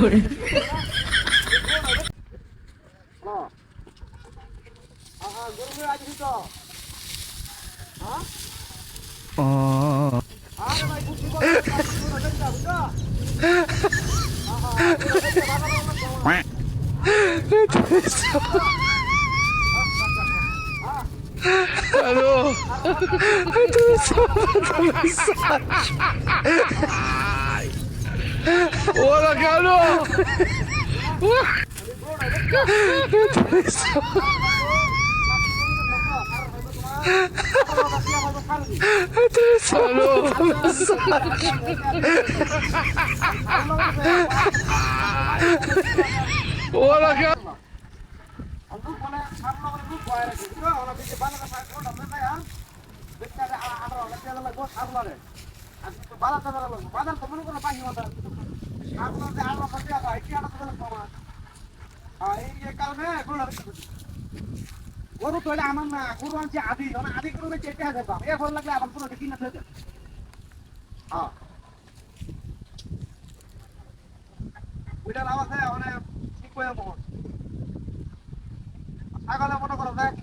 করে Aló. Hola, Carlos. Aló. Hola, Carlos. গরু তো আমার না গরু আনছি আদি আদি গরু চেটে আছে এখন লাগলে আবার পুরো কিনা ফেলতে হ্যাঁ ওইটার আওয়াজ মানে ঠিক করে মোহন ছাগলে মনে করো দেখ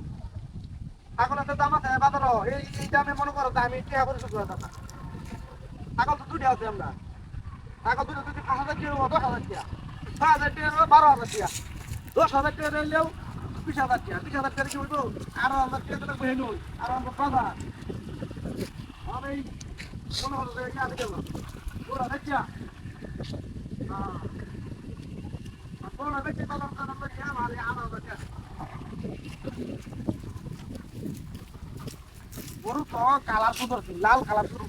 ছাগলের তো দাম আছে বাজারও এই দামে মনে করো আমি টিয়া করে শুরু করে দাম ছাগল তো দুটি আছে আমরা ছাগল দুটো যদি 5,000 টাকা 10,000 টাকা 6,000 টাকা 12,000 টাকা 10,000 টাকা নিলেও 20,000 টাকা 20,000 টাকা কি হইব 18,000 টাকা বহে নই আর আমরা বাজার আমি মনে হলো যে আমি গেলাম ওরা দেখিয়া ওরা দেখে বাজার আমরা কি আমার 8,000 টাকা গরু তো কালার সুন্দর লাল কালার শুরু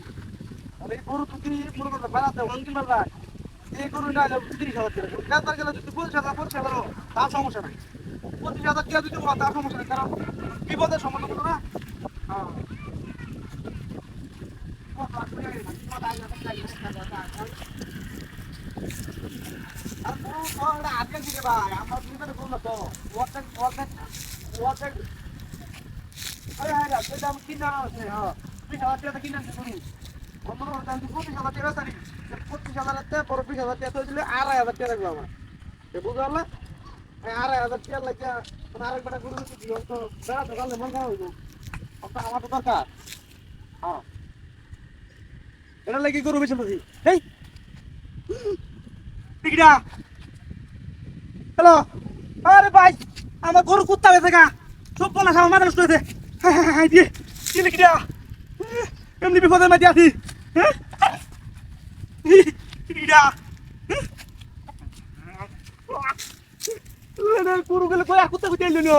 এই গরু যদি মনে করতে বেড়াতে অন্তিম যায় এই গরুটা 30,000 টাকা বেতার গেলে যদি 40,000 তার সমস্যা নাই 25,000 টাকা যদি তার সমস্যা নেই কারণ বিপদের সম্মুখীন হতো না আর গরু তো আজকে দিকে ভাই আমার বিপদে গরু না তো ওয়াটার আরে হ্যাঁ সেটা আমি কিনা আছে হ্যাঁ 20,000 টাকা কিনা আছে গরু অন্য দাম 25,000 টাকা সারি 25,000 টাকা পর 20,000 টাকা দিলে 2,500 টাকা লাগবে আমার বুঝতে পারলে 2,500 টাকা লাগে আরেকবার গরু দিও তো বেড়া তো গালে মন খাওয়া হইব আমার তো দরকার হ্যাঁ এটা লাগি গরু বেচে বসি এই টিকডা হ্যালো আরে ভাই আমার গরু কুত্তা বেঁচে গা সব বলা সব মাথা নষ্ট হয়েছে হাই দিয়ে কি লিখিটা এমনি বিপদের মধ্যে আছি হ্যাঁ টিকডা গরু গেলে কয়া কুত্তা কুত্তা এলো না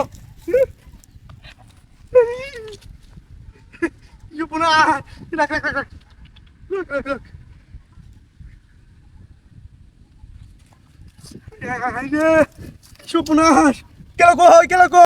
ইউপুনা রাখ রাখ রাখ Chupunas! Que louco!